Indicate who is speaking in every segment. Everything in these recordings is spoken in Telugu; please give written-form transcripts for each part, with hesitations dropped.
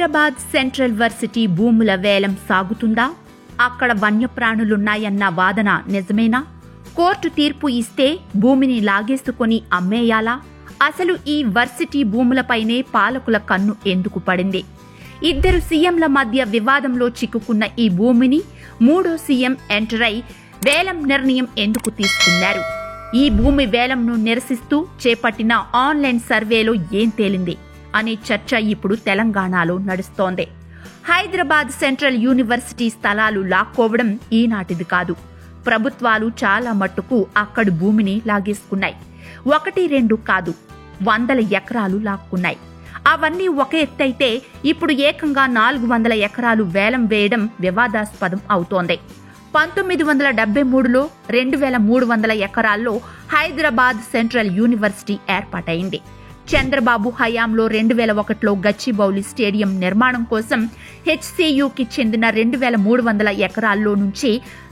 Speaker 1: హైదరాబాద్ సెంట్రల్ వర్సిటీ భూముల వేలం సాగుతుందా? అక్కడ వన్యప్రాణులున్నాయన్న వాదన నిజమేనా? కోర్టు తీర్పు ఇస్తే భూమిని లాగేసుకుని అమ్మేయాలా? అసలు ఈ వర్సిటీ భూములపైనే పాలకుల కన్ను ఎందుకు పడింది? ఇద్దరు సీఎంల మధ్య వివాదంలో చిక్కుకున్న ఈ భూమిని మూడో సీఎం ఎంటర్ అయి వేలం నిర్ణయం ఎందుకు తీసుకున్నారు? ఈ భూమి వేలంను నిరసిస్తూ చేపట్టిన ఆన్లైన్ సర్వేలో ఏం తేలింది అనే చర్చ ఇప్పుడు తెలంగాణలో నడుస్తోంది. హైదరాబాద్ సెంట్రల్ యూనివర్సిటీ స్థలాలు లాక్కోవడం ఈనాటిది కాదు. ప్రభుత్వాలు చాలా మట్టుకు అక్కడి భూమిని లాగేసుకున్నాయి. 1-2 కాదు, 100 ఎకరాలు లాక్కున్నాయి. అవన్నీ ఒక ఎత్తైతే ఇప్పుడు ఏకంగా 400 ఎకరాలు వేలం వేయడం వివాదాస్పదం అవుతోంది. 1973లో 2300 ఎకరాల్లో హైదరాబాద్ సెంట్రల్ యూనివర్సిటీ ఏర్పాటైంది. చంద్రబాబు హయాంలో 2001లో గచ్చిబౌలి స్టేడియం నిర్మాణం కోసం హెచ్సియుకి చెందిన 2300 ఎకరాల్లో నుంచి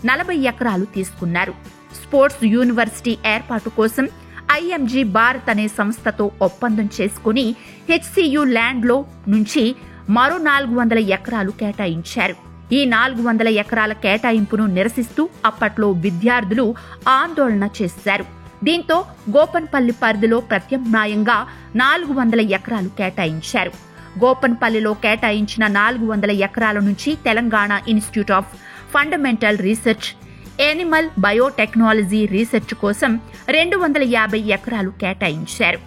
Speaker 1: 40 ఎకరాలు తీసుకున్నారు. స్పోర్ట్స్ యూనివర్సిటీ ఏర్పాటు కోసం ఐఎంజీ భారత్ అనే సంస్థతో ఒప్పందం చేసుకుని హెచ్సియు ల్యాండ్లో నుంచి మరో 400 ఎకరాలు కేటాయించారు. ఈ 400 ఎకరాల కేటాయింపును నిరసిస్తూ అప్పట్లో విద్యార్థులు ఆందోళన చేశారు. దీంతో గోపన్పల్లి పరిధిలో ప్రత్యామ్నాయంగా 400 ఎకరాలు కేటాయించారు. గోపన్పల్లిలో కేటాయించిన 400 ఎకరాల నుంచి Telangana institute of fundamental research, Animal biotechnology research కోసం 250 ఎకరాలు కేటాయించారు.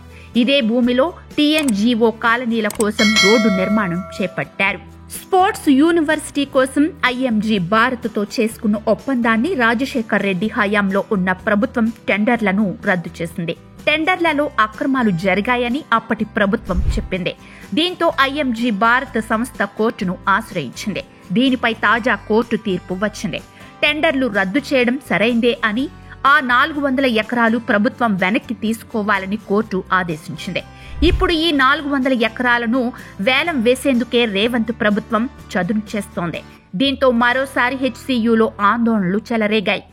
Speaker 1: ఇదే భూమిలో టీఎన్జీఓ కాలనీల కోసం రోడ్డు నిర్మాణం చేపట్టారు. స్పోర్ట్స్ యూనివర్సిటీ కోసం ఐఎంజీ భారత్తో చేసుకున్న ఒప్పందాన్ని రాజశేఖర్ రెడ్డి హయాంలో ఉన్న ప్రభుత్వం టెండర్లను రద్దు చేసింది. టెండర్లలో అక్రమాలు జరిగాయని అప్పటి ప్రభుత్వం చెప్పింది. దీంతో ఐఎంజీ భారత్ సంస్థ కోర్టును ఆశ్రయించింది. దీనిపై తాజా కోర్టు తీర్పు వచ్చింది. టెండర్లు రద్దు చేయడం సరైందే అని, ఆ 400 ఎకరాలు ప్రభుత్వం వెనక్కి తీసుకోవాలని కోర్టు ఆదేశించింది. ఇప్పుడు ఈ 400 ఎకరాలను వేలం వేసేందుకే రేవంత్ ప్రభుత్వం చదును చేస్తోంది. దీంతో మరోసారి హెచ్సియులో ఆందోళనలు చెలరేగాయి.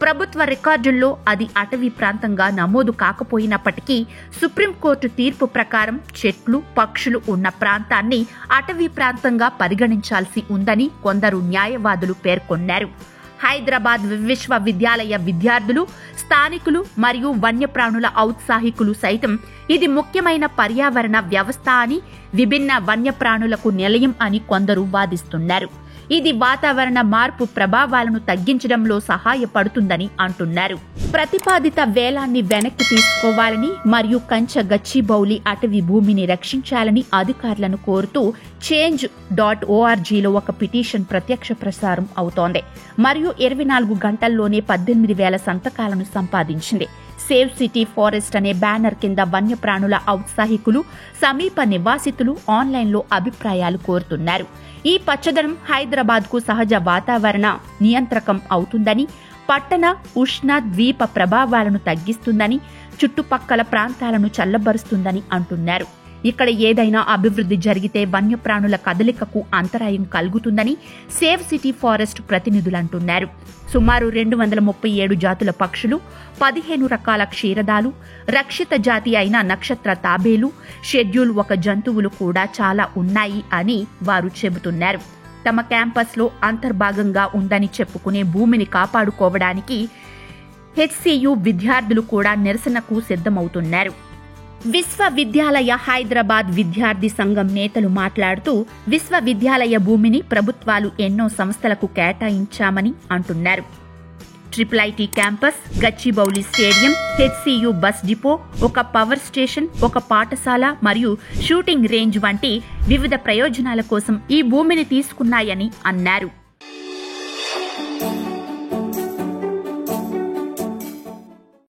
Speaker 1: ప్రభుత్వ రికార్డుల్లో అది అటవీ ప్రాంతంగా నమోదు కాకపోయినప్పటికీ సుప్రీంకోర్టు తీర్పు ప్రకారం చెట్లు, పక్షులు ఉన్న ప్రాంతాన్ని అటవీ ప్రాంతంగా పరిగణించాల్సి ఉందని కొందరు న్యాయవాదులు పేర్కొన్నారు. హైదరాబాద్ విశ్వవిద్యాలయ విద్యార్థులు, స్థానికులు మరియు వన్యప్రాణుల ఔత్సాహికులు సైతం ఇది ముఖ్యమైన పర్యావరణ వ్యవస్థ అని, విభిన్న వన్యప్రాణులకు నిలయం అని కొందరు వాదిస్తున్నారు. ఇది వాతావరణ మార్పు ప్రభావాలను తగ్గించడంలో సహాయపడుతుందని అంటున్నారు. ప్రతిపాదిత వేలాన్ని వెనక్కి తీసుకోవాలని మరియు కంచ గచ్చిబౌలి అటవీ భూమిని రక్షించాలని అధికారులను కోరుతూ change.orgలో ఒక పిటిషన్ ప్రత్యక్ష ప్రసారం అవుతోంది మరియు 24 గంటల్లోనే 18,000 సంతకాలను సంపాదించింది. సేవ్ సిటీ ఫారెస్ట్ అనే బ్యానర్ కింద వన్యప్రాణుల ఔత్సాహికులు, సమీప నివాసితులు ఆన్లైన్లో అభిప్రాయాలు కోరుతున్నారు. ఈ పచ్చదనం హైదరాబాద్కు సహజ వాతావరణ నియంత్రకం అవుతుందని, పట్టణ ఉష్ణ ద్వీప ప్రభావాలను తగ్గిస్తుందని, చుట్టుపక్కల ప్రాంతాలను చల్లబరుస్తుందని అంటున్నారు. ఇక్కడ ఏదైనా అభివృద్ధి జరిగితే వన్యప్రాణుల కదలికకు అంతరాయం కలుగుతుందని సేవ్ సిటీ ఫారెస్ట్ ప్రతినిధులు అంటున్నారు. సుమారు 237 జాతుల పక్షులు, 15 రకాల క్షీరదాలు, రక్షిత జాతి అయిన నక్షత్ర తాబేలు, షెడ్యూల్ 1 జంతువులు కూడా చాలా ఉన్నాయి అని వారు చెబుతున్నారు. తమ క్యాంపస్లో అంతర్భాగంగా ఉందని చెప్పుకునే భూమిని కాపాడుకోవడానికి హెచ్సియు విద్యార్థులు కూడా నిరసనకు సిద్ధమవుతున్నారు. విశ్వవిద్యాలయ హైదరాబాద్ విద్యార్థి సంఘం నేతలు మాట్లాడుతూ విశ్వవిద్యాలయ భూమిని ప్రభుత్వాలు ఎన్నో సంస్థలకు కేటాయించామని అంటున్నారు. IIIT campus, Gachibowli stadium, HCU bus depot, ఒక పవర్ స్టేషన్, ఒక పాఠశాల మరియు షూటింగ్ రేంజ్ వంటి వివిధ ప్రయోజనాల కోసం ఈ భూమిని తీసుకున్నాయని అన్నారు.